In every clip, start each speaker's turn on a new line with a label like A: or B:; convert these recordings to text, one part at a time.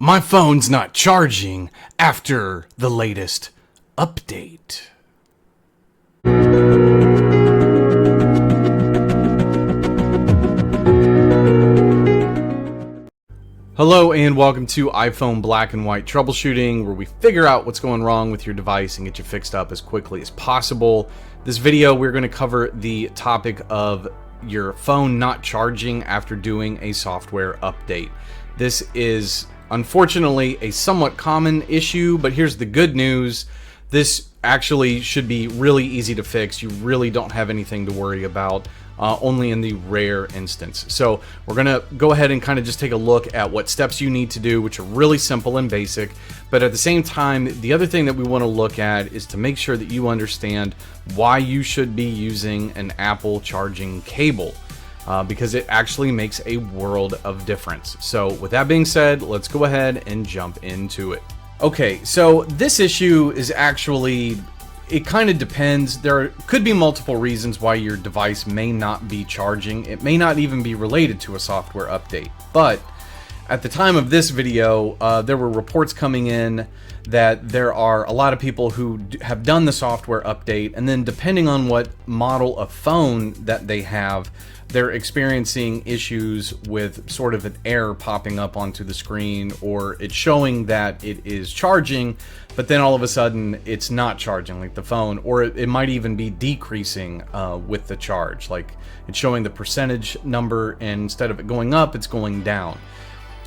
A: My phone's not charging after the latest update. Hello and welcome to iPhone Black and White Troubleshooting, where we figure out what's going wrong with your device and get you fixed up as quickly as possible. This video, we're going to cover the topic of your phone not charging after doing a software update. This is unfortunately a somewhat common issue, but here's the good news. This actually should be really easy to fix. You really don't have anything to worry about. Only in the rare instance. So we're gonna go ahead and kind of just take a look at what steps you need to do, which are really simple and basic. But at the same time, the other thing that we want to look at is to make sure that you understand why you should be using an Apple charging cable, because it actually makes a world of difference. So with that being said, let's go ahead and jump into it. Okay, so this issue is actually, it kind of depends. There could be multiple reasons why your device may not be charging. It may not even be related to a software update. But at the time of this video, there were reports coming in that there are a lot of people who have done the software update, and then depending on what model of phone that they have, they're experiencing issues with sort of an error popping up onto the screen, or it's showing that it is charging, but then all of a sudden it's not charging, like the phone, or it might even be decreasing with the charge, like it's showing the percentage number, and instead of it going up, it's going down.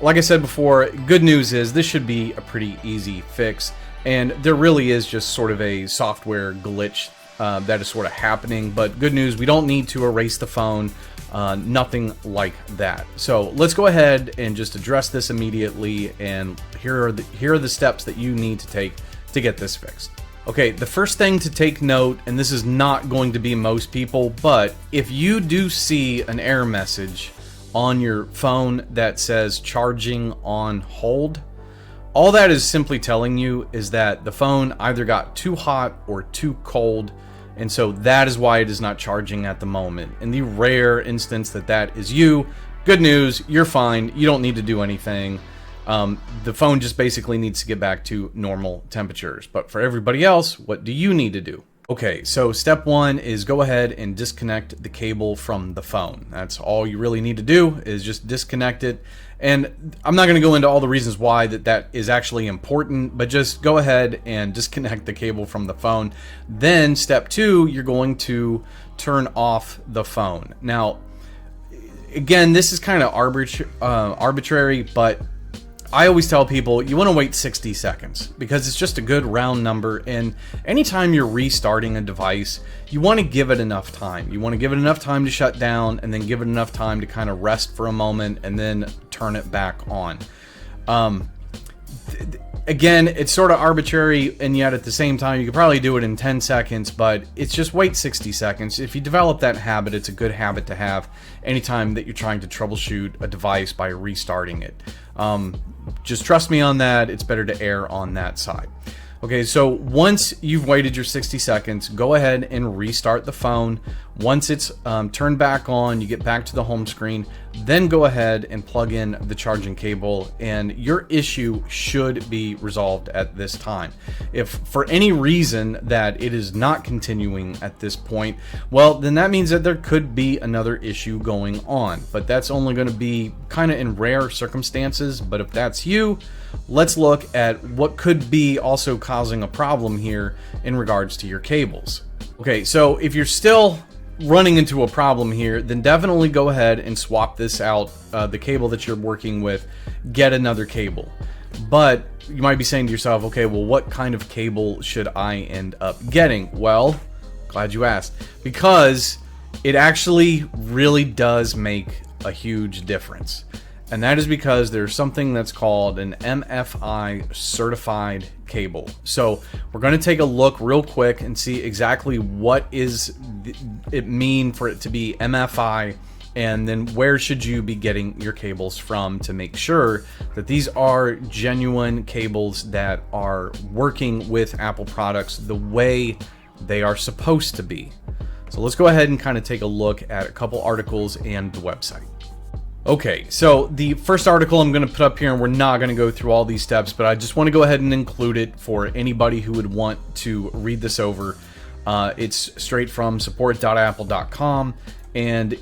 A: Like I said before, good news is this should be a pretty easy fix, and there really is just sort of a software glitch that is sort of happening. But good news, we don't need to erase the phone, nothing like that. So let's go ahead and just address this immediately, and here are the steps that you need to take to get this fixed. Okay, the first thing to take note, and this is not going to be most people, but if you do see an error message on your phone that says charging on hold, all that is simply telling you is that the phone either got too hot or too cold, and so that is why it is not charging at the moment. In the rare instance that that is you, good news, you're fine. You don't need to do anything. The phone just basically needs to get back to normal temperatures. But for everybody else, what do you need to do? Okay, so step one is go ahead and disconnect the cable from the phone. That's all you really need to do, is just disconnect it. And I'm not going to go into all the reasons why that is actually important, but just go ahead and disconnect the cable from the phone. Then step two, you're going to turn off the phone. Now, again, this is kind of arbitrary, but I always tell people you want to wait 60 seconds because it's just a good round number, and anytime you're restarting a device, you want to give it enough time. You want to give it enough time to shut down, and then give it enough time to kind of rest for a moment and then turn it back on. Again, it's sort of arbitrary, and yet at the same time, you could probably do it in 10 seconds, but it's just wait 60 seconds. If you develop that habit, it's a good habit to have anytime that you're trying to troubleshoot a device by restarting it. Just trust me on that. It's better to err on that side. Okay, so once you've waited your 60 seconds, go ahead and restart the phone. Once it's turned back on, you get back to the home screen, then go ahead and plug in the charging cable, and your issue should be resolved at this time. If for any reason that it is not continuing at this point, well, then that means that there could be another issue going on, but that's only going to be kind of in rare circumstances. But if that's you, let's look at what could be also causing a problem here in regards to your cables. Okay, so if you're still running into a problem here, then definitely go ahead and swap this out, the cable that you're working with, get another cable. But you might be saying to yourself, okay, well, what kind of cable should I end up getting? Well, glad you asked, because it actually really does make a huge difference. And that is because there's something that's called an MFI certified cable. So we're going to take a look real quick and see exactly what is it mean for it to be MFI, and then where should you be getting your cables from to make sure that these are genuine cables that are working with Apple products the way they are supposed to be. So let's go ahead and kind of take a look at a couple articles and the website. Okay, so the first article I'm going to put up here, and we're not going to go through all these steps, but I just want to go ahead and include it for anybody who would want to read this over. It's straight from support.apple.com, and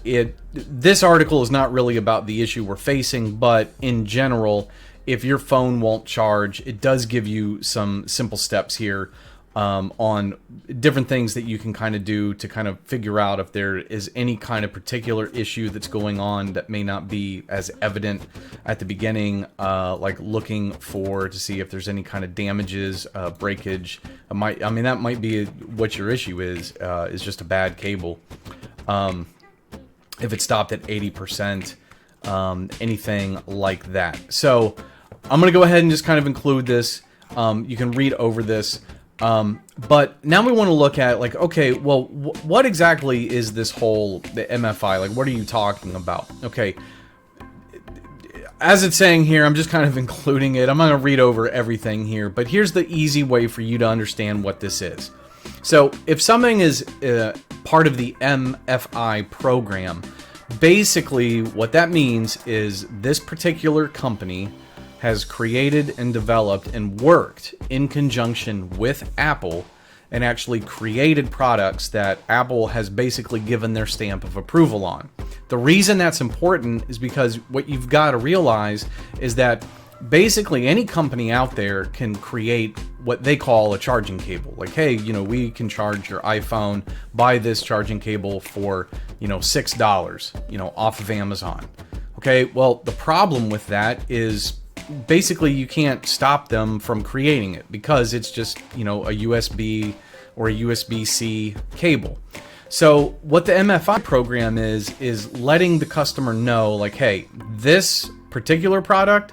A: this article is not really about the issue we're facing, but in general, if your phone won't charge, it does give you some simple steps here on different things that you can kind of do to kind of figure out if there is any kind of particular issue that's going on that may not be as evident at the beginning, like looking to see if there's any kind of damages, breakage. That might be what your issue is just a bad cable. If it stopped at 80%, anything like that. So I'm going to go ahead and just kind of include this. You can read over this. But now we want to look at, like, okay, well, what exactly is this the MFI? Like, what are you talking about? Okay, as it's saying here, I'm just kind of including it. I'm not going to read over everything here, but here's the easy way for you to understand what this is. So if something is part of the MFI program, basically what that means is this particular company has created and developed and worked in conjunction with Apple and actually created products that Apple has basically given their stamp of approval on. The reason that's important is because what you've got to realize is that basically any company out there can create what they call a charging cable. Like, hey, we can charge your iPhone, buy this charging cable for, $6, off of Amazon. Okay, well, the problem with that is basically you can't stop them from creating it because it's just, a USB or a USB-C cable. So what the MFI program is letting the customer know, like, hey, this particular product,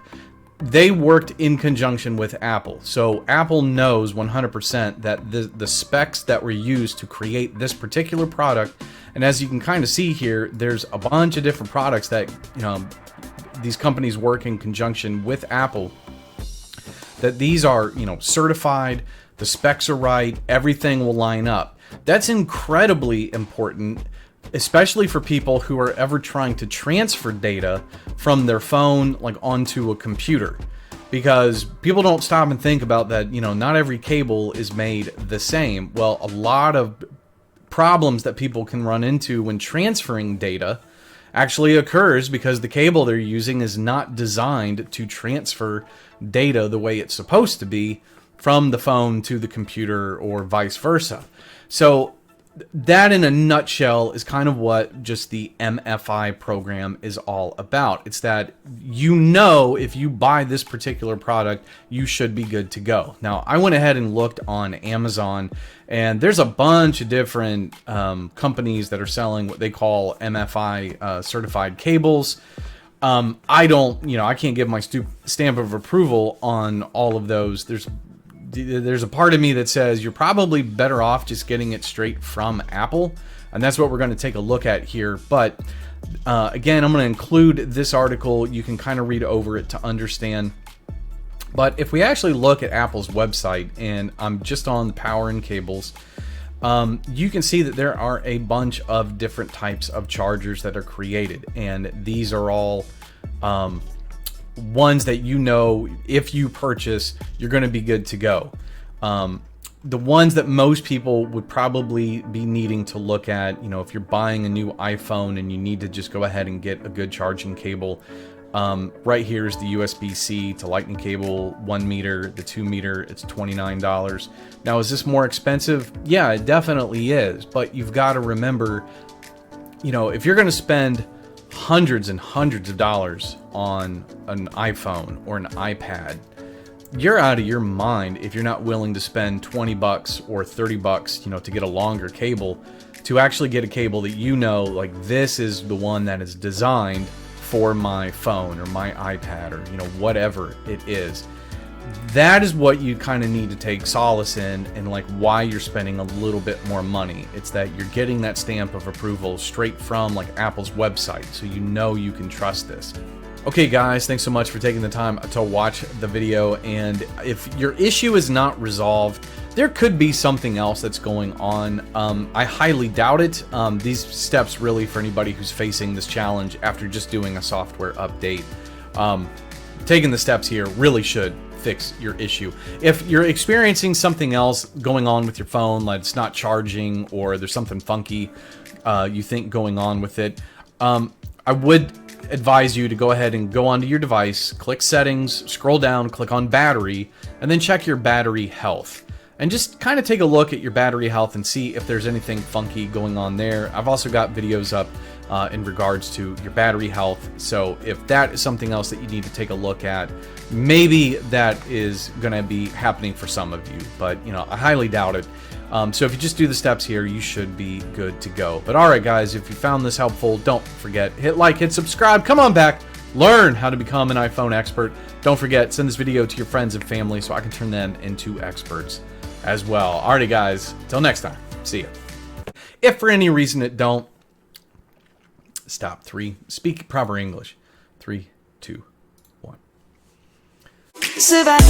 A: they worked in conjunction with Apple. So Apple knows 100% that the specs that were used to create this particular product, and as you can kind of see here, there's a bunch of different products that, these companies work in conjunction with Apple, that these are, certified, the specs are right, everything will line up. That's incredibly important, especially for people who are ever trying to transfer data from their phone, like, onto a computer. Because people don't stop and think about that, not every cable is made the same. Well, a lot of problems that people can run into when transferring data actually occurs because the cable they're using is not designed to transfer data the way it's supposed to be from the phone to the computer or vice versa. So that in a nutshell is kind of what just the MFI program is all about. It's that, if you buy this particular product, you should be good to go. Now, I went ahead and looked on Amazon, and there's a bunch of different companies that are selling what they call MFI certified cables. I can't give my stamp of approval on all of those. There's a part of me that says you're probably better off just getting it straight from Apple, and that's what we're going to take a look at here. But again, I'm going to include this article. You can kind of read over it to understand. But if we actually look at Apple's website, and I'm just on the power and cables, you can see that there are a bunch of different types of chargers that are created, and these are all ones that if you purchase, you're going to be good to go. The ones that most people would probably be needing to look at, if you're buying a new iPhone and you need to just go ahead and get a good charging cable, right here is the USB-C to Lightning cable, 1 meter, the 2 meter, it's $29. Now, is this more expensive? Yeah, it definitely is, but you've got to remember, if you're going to spend hundreds and hundreds of dollars on an iPhone or an iPad, you're out of your mind if you're not willing to spend $20 or $30, to get a longer cable, to actually get a cable that like, this is the one that is designed for my phone or my iPad or, whatever it is. That is what you kind of need to take solace in, and like why you're spending a little bit more money. It's that you're getting that stamp of approval straight from like Apple's website, so you can trust this. Okay guys, thanks so much for taking the time to watch the video, and if your issue is not resolved, there could be something else that's going on. I highly doubt it. These steps really for anybody who's facing this challenge after just doing a software update. Taking the steps here really should fix your issue. If you're experiencing something else going on with your phone, like it's not charging or there's something funky you think going on with it, I would advise you to go ahead and go onto your device, click settings, scroll down, click on battery, and then check your battery health. And just kind of take a look at your battery health and see if there's anything funky going on there. I've also got videos up in regards to your battery health. So if that is something else that you need to take a look at, maybe that is going to be happening for some of you, but you know, I highly doubt it. So if you just do the steps here, you should be good to go. But all right, guys, if you found this helpful, don't forget, hit like, hit subscribe, come on back, learn how to become an iPhone expert. Don't forget, send this video to your friends and family so I can turn them into experts as well. Alrighty, guys, till next time, see ya. If for any reason it don't, stop. 3, speak proper English. 3, 2, 1.
B: Survive.